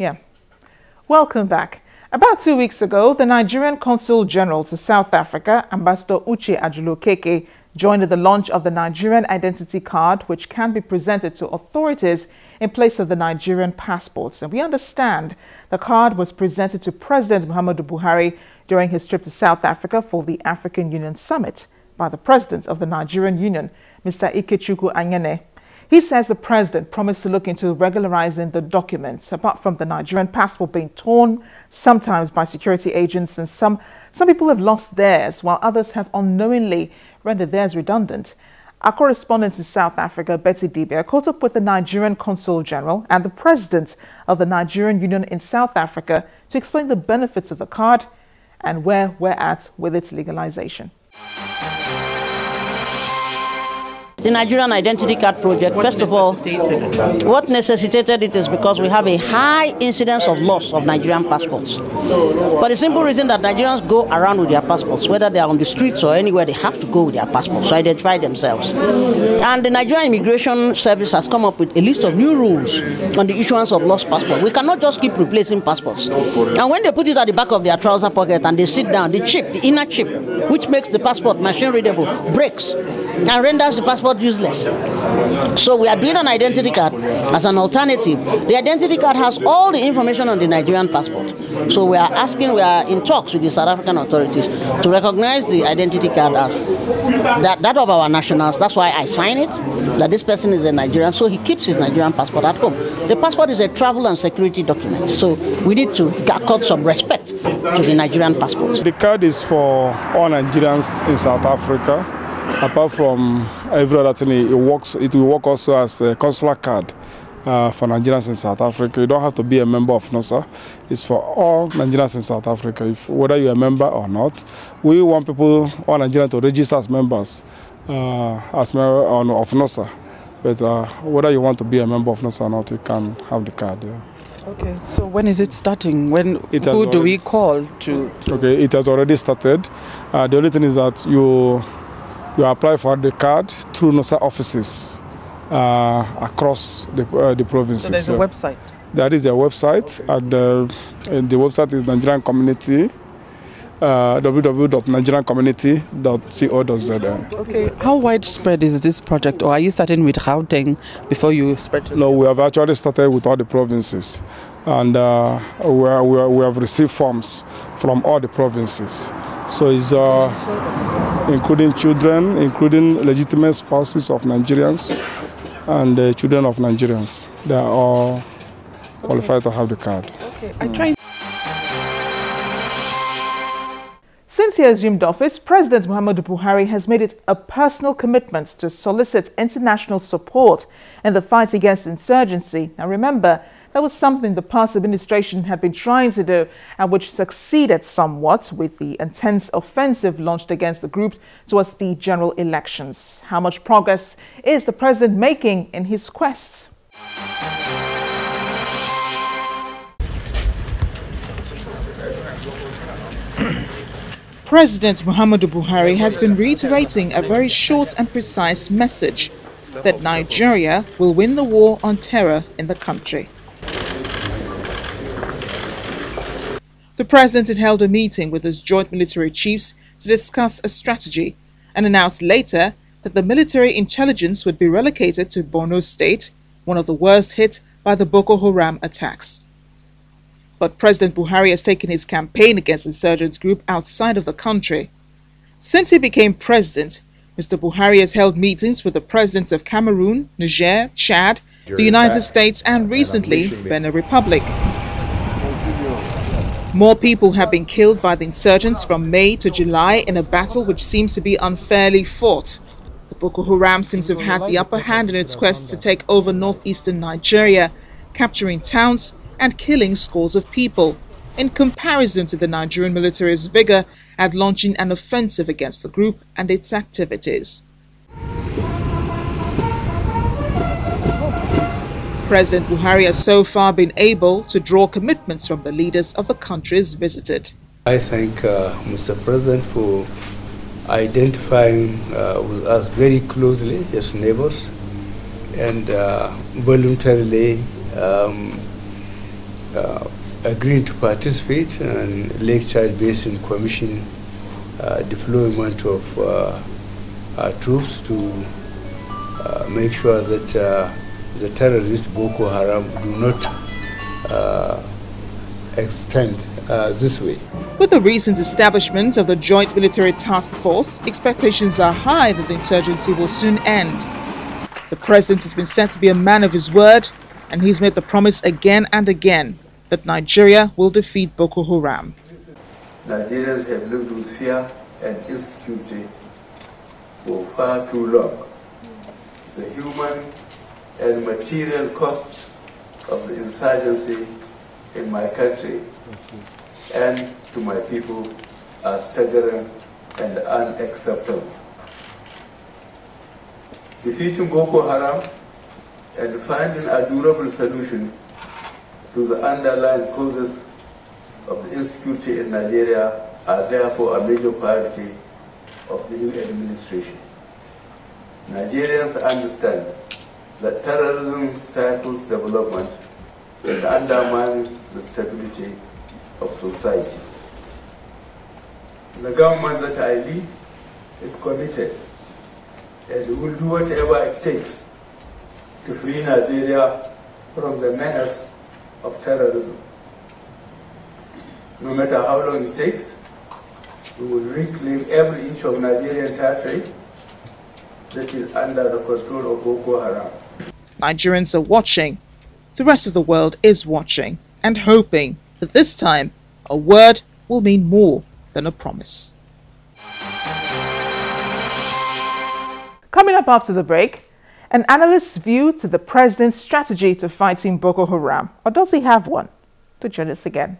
Yeah. Welcome back. About 2 weeks ago, the Nigerian Consul General to South Africa, Ambassador Uche Ajulu-Chukwu, joined in the launch of the Nigerian Identity Card, which can be presented to authorities in place of the Nigerian passports. And we understand the card was presented to President Muhammadu Buhari during his trip to South Africa for the African Union Summit by the President of the Nigerian Union, Mr Ikechukwu Anyene. He says the president promised to look into regularizing the documents, apart from the Nigerian passport being torn sometimes by security agents, and some people have lost theirs, while others have unknowingly rendered theirs redundant. Our correspondent in South Africa, Betty Dibia, caught up with the Nigerian Consul General and the president of the Nigerian Union in South Africa to explain the benefits of the card and where we're at with its legalization. The Nigerian Identity Card project, first of all, what necessitated it is because we have a high incidence of loss of Nigerian passports. For the simple reason that Nigerians go around with their passports, whether they are on the streets or anywhere, they have to go with their passports to identify themselves. And the Nigerian Immigration Service has come up with a list of new rules on the issuance of lost passports. We cannot just keep replacing passports. And when they put it at the back of their trouser pocket and they sit down, the chip, the inner chip, which makes the passport machine readable, breaks and renders the passport useless. So we are doing an identity card as an alternative. The identity card has all the information on the Nigerian passport. So we are in talks with the South African authorities to recognize the identity card as that of our nationals. That's why I sign it, that this person is a Nigerian, so he keeps his Nigerian passport at home. The passport is a travel and security document, so we need to accord some respect to the Nigerian passport. The card is for all Nigerians in South Africa. Apart from every other thing, it will work also as a consular card for Nigerians in South Africa. You don't have to be a member of NOSA. It's for all Nigerians in South Africa, whether you're a member or not. We want all Nigerians to register as members of NOSA. But whether you want to be a member of NOSA or not, you can have the card. Yeah. Okay, so when is it starting? Who do we call to? Okay, it has already started. The only thing is that you apply for the card through NOSA offices across the provinces. So there's a website? That is a website, and the website is Nigerian Community, www.nigeriancommunity.co.za. Okay, how widespread is this project, or are you starting with Gauteng before you spread to? No, we have actually started with all the provinces, and we have received forms from all the provinces. So it's including children, including legitimate spouses of Nigerians, and children of Nigerians. They are all qualified to have the card. Okay, Since he assumed office, President Muhammadu Buhari has made it a personal commitment to solicit international support in the fight against insurgency. Now remember, that was something the past administration had been trying to do, and which succeeded somewhat with the intense offensive launched against the group towards the general elections. How much progress is the president making in his quest? President Muhammadu Buhari has been reiterating a very short and precise message that Nigeria will win the war on terror in the country. The president had held a meeting with his joint military chiefs to discuss a strategy and announced later that the military intelligence would be relocated to Borno State, one of the worst hit by the Boko Haram attacks. But President Buhari has taken his campaign against insurgent group outside of the country. Since he became president, Mr. Buhari has held meetings with the presidents of Cameroon, Niger, Chad, the United States, and recently Benin Republic. More people have been killed by the insurgents from May to July in a battle which seems to be unfairly fought. The Boko Haram seems to have had the upper hand in its quest to take over northeastern Nigeria, capturing towns and killing scores of people, in comparison to the Nigerian military's vigor at launching an offensive against the group and its activities. President Buhari has so far been able to draw commitments from the leaders of the countries visited. I thank Mr. President for identifying with us very closely as neighbors and voluntarily agreeing to participate in Lake Chad Basin Commission deployment of our troops to make sure that the terrorists Boko Haram do not extend this way. With the recent establishment of the Joint Military Task Force, expectations are high that the insurgency will soon end. The president has been said to be a man of his word, and he's made the promise again and again that Nigeria will defeat Boko Haram. Nigerians have lived with fear and insecurity for far too long. The human and material costs of the insurgency in my country and to my people are staggering and unacceptable. Defeating Boko Haram and finding a durable solution to the underlying causes of the insecurity in Nigeria are therefore a major priority of the new administration. Nigerians understand that terrorism stifles development and undermines the stability of society. The government that I lead is committed and will do whatever it takes to free Nigeria from the menace of terrorism. No matter how long it takes, we will reclaim every inch of Nigerian territory that is under the control of Boko Haram. Nigerians are watching. The rest of the world is watching and hoping that this time a word will mean more than a promise. Coming up after the break, an analyst's view to the president's strategy to fighting Boko Haram. Or does he have one? To join us again.